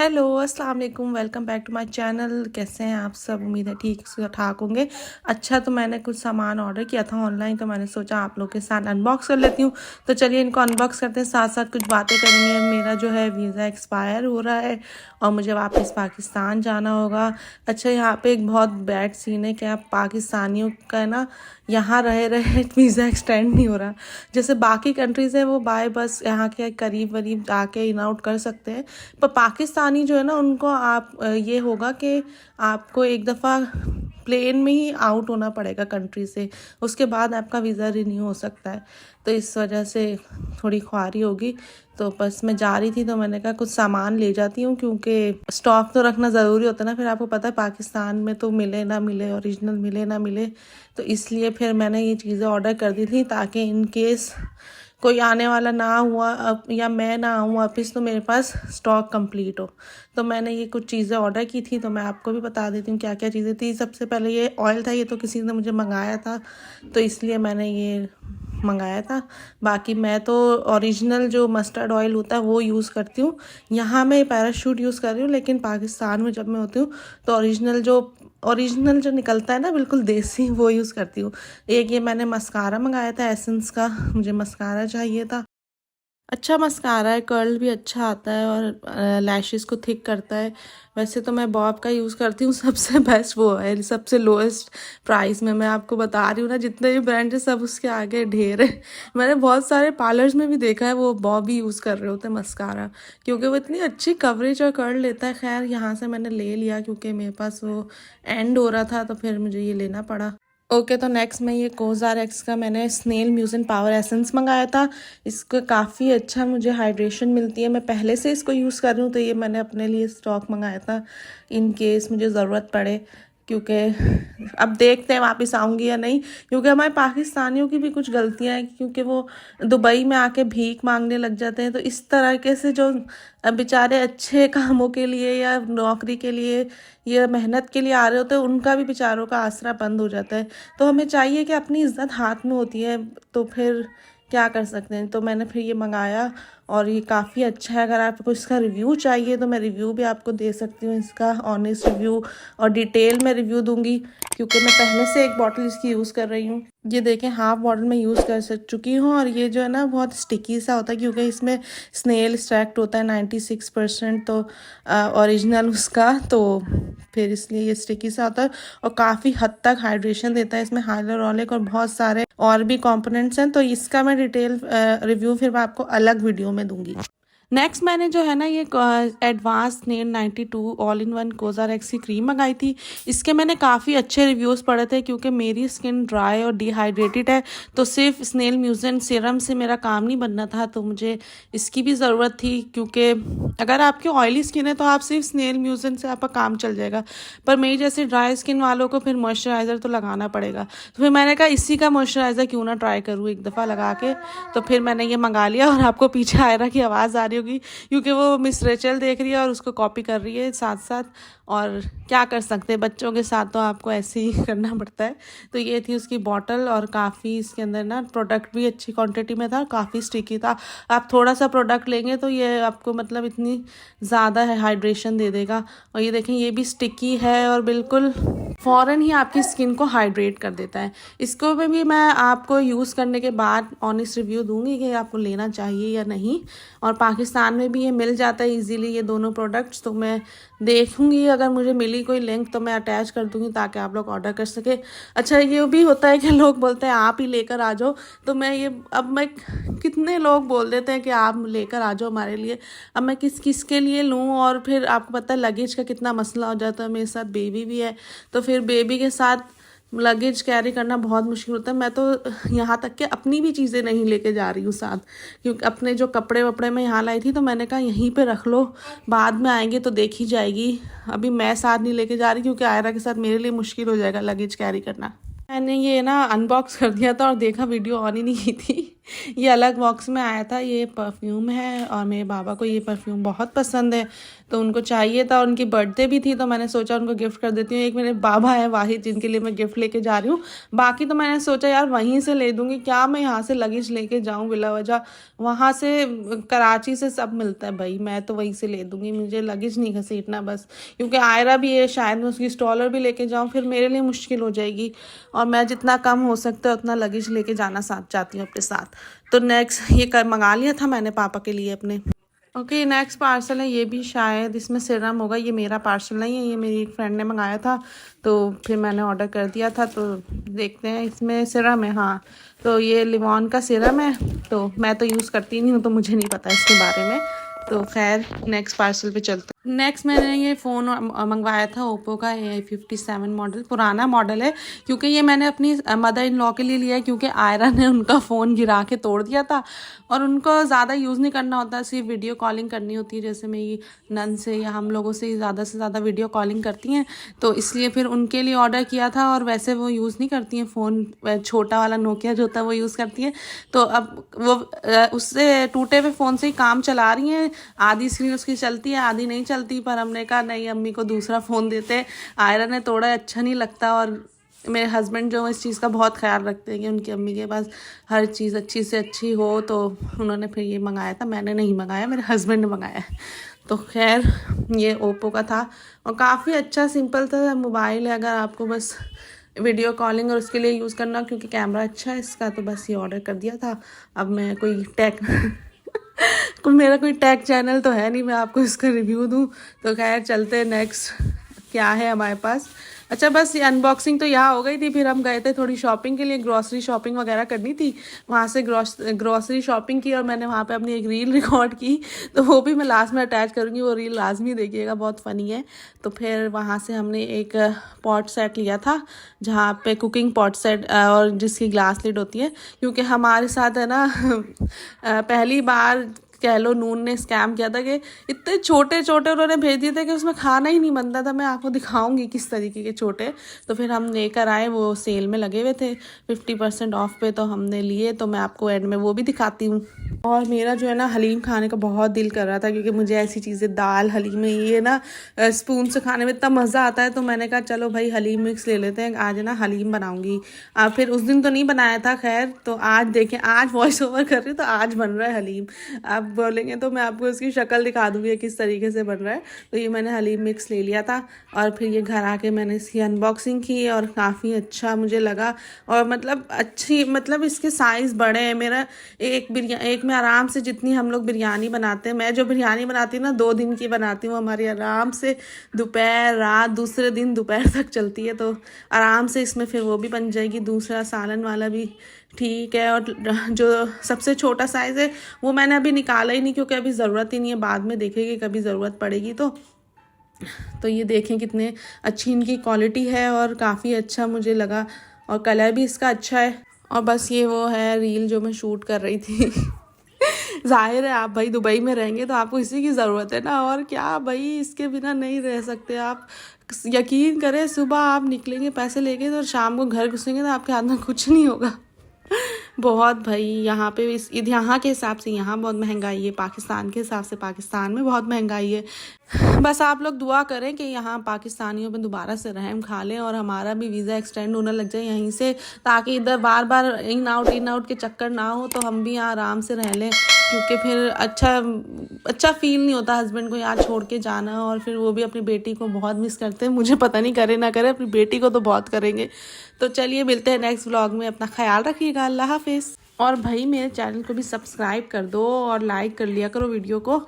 Hello अस्सलाम वालेकुम, welcome back to my channel. कैसे हैं आप सब? उम्मीद है ठीक से ठाक होंगे। अच्छा, तो मैंने कुछ सामान ऑर्डर किया था ऑनलाइन, तो मैंने सोचा आप लोग के साथ अनबॉक्स कर लेती हूँ। तो चलिए इनको अनबॉक्स करते हैं, साथ साथ कुछ बातें करेंगे। मेरा जो है वीज़ा एक्सपायर हो रहा है और मुझे वापस पाकिस्तान जाना होगा। अच्छा, यहाँ पे एक बहुत बैड सीन है कि आप पाकिस्तानियों का ना यहाँ रहे रहे वीज़ा एक्सटेंड नहीं हो रहा। जैसे बाकी कंट्रीज़ हैं वो बाय बस यहाँ के करीब वरीब आके इन आउट कर सकते हैं, पर पाकिस्तानी जो है ना उनको आप ये होगा कि आपको एक दफ़ा प्लेन में ही आउट होना पड़ेगा कंट्री से, उसके बाद आपका वीज़ा रिन्यू हो सकता है। तो इस वजह से थोड़ी ख्वारी होगी। तो बस मैं जा रही थी तो मैंने कहा कुछ सामान ले जाती हूँ, क्योंकि स्टॉक तो रखना ज़रूरी होता है ना। फिर आपको पता है पाकिस्तान में तो मिले ना मिले, ओरिजिनल मिले ना मिले, तो इसलिए फिर मैंने ये चीज़ें ऑर्डर कर दी थी ताकि इन केस कोई आने वाला ना हुआ अब या मैं ना आऊँ वापस, तो मेरे पास स्टॉक कंप्लीट हो। तो मैंने ये कुछ चीज़ें ऑर्डर की थी, तो मैं आपको भी बता देती हूँ क्या क्या चीज़ें थी। सबसे पहले ये ऑयल था, ये तो किसी ने मुझे मंगाया था तो इसलिए मैंने ये मंगाया था। बाकी मैं तो ओरिजिनल जो मस्टर्ड ऑयल होता है वो यूज़ करती हूँ। यहाँ मैं पैराशूट यूज़ कर रही हूँ, लेकिन पाकिस्तान में जब मैं होती हूँ तो ओरिजिनल जो निकलता है ना बिल्कुल देसी, वो यूज़ करती हूँ। एक ये मैंने मस्कारा मंगाया था एसेंस का, मुझे मस्कारा चाहिए था। अच्छा मस्कारा है, कर्ल भी अच्छा आता है और लैशेस को थिक करता है। वैसे तो मैं बॉब का यूज़ करती हूँ, सबसे बेस्ट वो है, सबसे लोएस्ट प्राइस में। मैं आपको बता रही हूँ ना, जितने भी ब्रांड है सब उसके आगे ढेर है। मैंने बहुत सारे पार्लर्स में भी देखा है वो बॉब ही यूज़ कर रहे होते हैं मस्कारा, क्योंकि वो इतनी अच्छी कवरेज और कर्ल लेता है। खैर यहाँ से मैंने ले लिया क्योंकि मेरे पास वो एंड हो रहा था, तो फिर मुझे ये लेना पड़ा। ओके, तो नेक्स्ट में ये कोज़ार एक्स का मैंने स्नेल म्यूज़िन पावर एसेंस मंगाया था। इसको काफ़ी अच्छा मुझे हाइड्रेशन मिलती है, मैं पहले से इसको यूज़ कर रही हूँ, तो ये मैंने अपने लिए स्टॉक मंगाया था इन केस मुझे ज़रूरत पड़े। क्योंकि अब देखते हैं वापस आऊँगी या नहीं, क्योंकि हमारे पाकिस्तानियों की भी कुछ गलतियाँ हैं, क्योंकि वो दुबई में आके भीख मांगने लग जाते हैं। तो इस तरीके से जो बेचारे अच्छे कामों के लिए या नौकरी के लिए या मेहनत के लिए आ रहे होते हैं, उनका भी बेचारों का आसरा बंद हो जाता है। तो हमें चाहिए कि अपनी इज्जत हाथ में होती है, तो फिर क्या कर सकते हैं। तो मैंने फिर ये मंगाया और ये काफ़ी अच्छा है। अगर आपको इसका रिव्यू चाहिए तो मैं रिव्यू भी आपको दे सकती हूँ, इसका ऑनेस्ट रिव्यू और डिटेल में रिव्यू दूंगी, क्योंकि मैं पहले से एक बॉटल इसकी यूज़ कर रही हूँ। ये देखें, हाफ बॉटल में यूज़ कर चुकी हूँ। और ये जो है ना बहुत स्टिकी सा होता है, क्योंकि इसमें स्नेल एक्सट्रैक्ट होता है 96%, तो ओरिजिनल उसका, तो फिर इसलिए ये स्टिकी सा होता है और काफ़ी हद तक हाइड्रेशन देता है। इसमें हाइलुरोनिक और बहुत सारे और भी कंपोनेंट्स हैं, तो इसका मैं डिटेल रिव्यू फिर मैं आपको अलग वीडियो में दूंगी। नेक्स्ट मैंने जो है ना ये advance snail 92 all in one COSRX की क्रीम मंगाई थी। इसके मैंने काफ़ी अच्छे रिव्यूज़ पढ़े थे, क्योंकि मेरी स्किन ड्राई और डिहाइड्रेटेड है, तो सिर्फ स्नेल म्यूज़िन सीरम से मेरा काम नहीं बनना था, तो मुझे इसकी भी ज़रूरत थी। क्योंकि अगर आपकी ऑयली स्किन है तो आप सिर्फ स्नेल म्यूज़िन से आपका काम चल जाएगा, पर मेरी जैसे ड्राई स्किन वालों को फिर मॉइस्चराइज़र तो लगाना पड़ेगा। तो फिर मैंने कहा इसी का मॉइस्चराइज़र क्यों ना ट्राई करूँ एक दफ़ा लगा के। तो फिर मैंने ये मंगा लिया और आपको पीछे आयरा की आवाज़ आ रही होगी, क्योंकि वो मिस रेचल देख रही है और उसको कॉपी कर रही है साथ साथ। और क्या कर सकते हैं, बच्चों के साथ तो आपको ऐसे ही करना पड़ता है। तो ये थी उसकी बॉटल, और काफ़ी इसके अंदर ना प्रोडक्ट भी अच्छी क्वांटिटी में था, काफ़ी स्टिकी था। आप थोड़ा सा प्रोडक्ट लेंगे तो ये आपको मतलब इतनी ज़्यादा हाइड्रेशन दे देगा। और ये देखें, ये भी स्टिकी है और बिल्कुल फ़ौरन ही आपकी स्किन को हाइड्रेट कर देता है। इसको भी मैं आपको यूज़ करने के बाद ऑनेस्ट रिव्यू दूंगी कि आपको लेना चाहिए या नहीं। और पाकिस्तान में भी ये मिल जाता है इजीली, ये दोनों प्रोडक्ट्स। तो मैं देखूंगी, अगर मुझे मिली कोई लिंक तो मैं अटैच कर दूंगी ताकि आप लोग ऑर्डर कर सके। अच्छा, ये भी होता है कि लोग बोलते हैं आप ही लेकर आ जाओ, तो मैं कितने लोग बोल देते हैं कि आप लेकर आ जाओ हमारे लिए, अब मैं किस के लिए लूँ। और फिर आपको पता है लगेज का कितना मसला हो जाता है, मेरे साथ बेबी भी है, तो फिर बेबी के साथ लगेज कैरी करना बहुत मुश्किल होता है। मैं तो यहाँ तक कि अपनी भी चीज़ें नहीं लेके जा रही हूँ साथ, क्योंकि अपने जो कपड़े वपड़े मैं यहाँ लाई थी तो मैंने कहा यहीं पे रख लो, बाद में आएंगे तो देखी जाएगी। अभी मैं साथ नहीं लेके जा रही, क्योंकि आयरा के साथ मेरे लिए मुश्किल हो जाएगा लगेज कैरी करना। मैंने ये ना अनबॉक्स कर दिया था और देखा वीडियो ऑन ही नहीं की थी। ये अलग बॉक्स में आया था, ये परफ्यूम है और मेरे बाबा को ये परफ्यूम बहुत पसंद है, तो उनको चाहिए था, उनकी बर्थडे भी थी, तो मैंने सोचा उनको गिफ्ट कर देती हूँ। एक मेरे बाबा है वाहिद जिनके लिए मैं गिफ्ट लेके जा रही हूँ, बाकी तो मैंने सोचा यार वहीं से ले दूँगी, क्या मैं यहाँ से लगेज लेके जाऊँ बिला वजह। वहाँ से कराची से सब मिलता है भाई, मैं तो वहीं से ले दूँगी, मुझे लगेज नहीं घसीटना बस। क्योंकि आयरा भी है, शायद मैं उसकी स्टॉलर भी लेके जाऊँ, फिर मेरे लिए मुश्किल हो जाएगी। और मैं जितना कम हो सकता है उतना लगेज लेके जाना चाहती हूँ अपने साथ। तो नेक्स्ट ये मंगा लिया था मैंने पापा के लिए अपने। ओके, नेक्स्ट पार्सल है, ये भी शायद इसमें सिरम होगा, ये मेरा पार्सल नहीं है, ये मेरी एक फ्रेंड ने मंगाया था, तो फिर मैंने ऑर्डर कर दिया था। तो देखते हैं, इसमें सिरम है, हाँ तो ये लिवॉन का सिरम है, तो मैं तो यूज़ करती नहीं हूँ तो मुझे नहीं पता इसके बारे में। तो खैर नेक्स्ट पार्सल पे चलते हैं। नेक्स्ट मैंने ये फ़ोन मंगवाया था ओप्पो का A57 मॉडल, पुराना मॉडल है, क्योंकि ये मैंने अपनी मदर इन लॉ के लिए लिया है, क्योंकि आयरा ने उनका फ़ोन गिरा के तोड़ दिया था और उनको ज़्यादा यूज़ नहीं करना होता, सिर्फ वीडियो कॉलिंग करनी होती है, जैसे मेरी नन से या हम लोगों से ज़्यादा वीडियो कॉलिंग करती हैं, तो इसलिए फिर उनके लिए ऑर्डर किया था। और वैसे वो यूज़ नहीं करती हैं फ़ोन, छोटा वाला नोकिया जो होता है वो यूज़ करती हैं, तो अब वो उससे टूटे हुए फ़ोन से ही काम चला रही हैं, आधी स्क्रीन उसकी चलती है आधी नहीं चलती। पर हमने कहा नहीं, अम्मी को दूसरा फ़ोन देते, आयरा ने तोड़ा, अच्छा नहीं लगता। और मेरे हस्बैंड जो इस चीज़ का बहुत ख्याल रखते हैं कि उनकी अम्मी के पास हर चीज़ अच्छी से अच्छी हो, तो उन्होंने फिर ये मंगाया था, मैंने नहीं मंगाया, मेरे हस्बैंड ने मंगाया है। तो खैर ये ओप्पो का था और काफ़ी अच्छा सिंपल था मोबाइल है, अगर आपको बस वीडियो कॉलिंग और उसके लिए यूज़ करना, क्योंकि कैमरा अच्छा है इसका, तो बस ये ऑर्डर कर दिया था। अब मैं कोई मेरा कोई टेक चैनल तो है नहीं मैं आपको इसका रिव्यू दूँ। तो खैर चलते हैं नेक्स्ट क्या है हमारे पास। अच्छा बस ये अनबॉक्सिंग तो यहाँ हो गई थी, फिर हम गए थे थोड़ी शॉपिंग के लिए, ग्रॉसरी शॉपिंग वगैरह करनी थी, वहाँ से ग्रॉसरी शॉपिंग की और मैंने वहाँ पे अपनी एक रील रिकॉर्ड की, तो वो भी मैं लास्ट में अटैच करूँगी, वो रील लाजमी देखिएगा, बहुत फ़नी है। तो फिर वहाँ से हमने एक पॉट सेट लिया था, जहाँ पे कुकिंग पॉट सेट और जिसकी ग्लास लिड होती है, क्योंकि हमारे साथ है ना पहली बार कह लो नून ने स्कैम किया था कि इतने छोटे छोटे उन्होंने भेज दिए थे कि उसमें खाना ही नहीं बनता था। मैं आपको दिखाऊंगी किस तरीके के छोटे। तो फिर हम लेकर आए, वो सेल में लगे हुए थे 50% ऑफ पे, तो हमने लिए, तो मैं आपको एंड में वो भी दिखाती हूँ। और मेरा जो है ना हलीम खाने का बहुत दिल कर रहा था, क्योंकि मुझे ऐसी चीज़ें दाल हलीम ये ना स्पून से खाने में इतना मज़ा आता है, तो मैंने कहा चलो भाई हलीम मिक्स ले लेते हैं, आज है ना हलीम बनाऊंगी। फिर उस दिन तो नहीं बनाया था खैर, तो आज देखें, आज वॉइस ओवर कर रही हूँ तो आज बन रहा है हलीम। आप बोलेंगे तो मैं आपको उसकी शक्ल दिखा दूँगी किस तरीके से बन रहा है। तो ये मैंने हलीम मिक्स ले लिया था और फिर ये घर आके मैंने इसकी अनबॉक्सिंग की और काफ़ी अच्छा मुझे लगा। और मतलब अच्छी, मतलब इसके साइज़ बड़े हैं। मेरा एक में आराम से, जितनी हम लोग बिरयानी बनाते हैं, मैं जो बिरयानी बनाती हूँ ना 2 दिन की बनाती हूँ, हमारी आराम से दोपहर रात दूसरे दिन दोपहर तक चलती है, तो आराम से इसमें फिर वो भी बन जाएगी, दूसरा सालन वाला भी ठीक है। और जो सबसे छोटा साइज़ है वो मैंने अभी निकाला ही नहीं, क्योंकि अभी ज़रूरत ही नहीं है, बाद में देखेंगे कभी ज़रूरत पड़ेगी तो ये देखें कितने अच्छी इनकी क्वालिटी है और काफ़ी अच्छा मुझे लगा, और कलर भी इसका अच्छा है। और बस ये वो है रील जो मैं शूट कर रही थी जाहिर है आप भाई दुबई में रहेंगे तो आपको इसी की ज़रूरत है ना, और क्या भाई, इसके बिना नहीं रह सकते आप। यकीन करें, सुबह आप निकलेंगे पैसे लेके तो शाम को घर घुसेंगे तो आपके हाथ में कुछ नहीं होगा बहुत भाई, यहाँ पे इस यहाँ के हिसाब से यहाँ बहुत महंगाई है, पाकिस्तान के हिसाब से पाकिस्तान में बहुत महंगाई है। बस आप लोग दुआ करें कि यहाँ पाकिस्तानियों पे दोबारा से रहम खा लें और हमारा भी वीज़ा एक्सटेंड होने लग जाए यहीं से, ताकि इधर बार बार इन आउट के चक्कर ना हो, तो हम भी यहाँ आराम से रह लें। क्योंकि फिर अच्छा फील नहीं होता हस्बैंड को यहाँ छोड़ के जाना, और फिर वो भी अपनी बेटी को बहुत मिस करते हैं। मुझे पता नहीं करे ना करे, अपनी बेटी को तो बहुत करेंगे। तो चलिए मिलते हैं नेक्स्ट व्लॉग में, अपना ख्याल रखिएगा, अल्लाह हाफिज़। और भाई मेरे चैनल को भी सब्सक्राइब कर दो और लाइक कर लिया करो वीडियो को।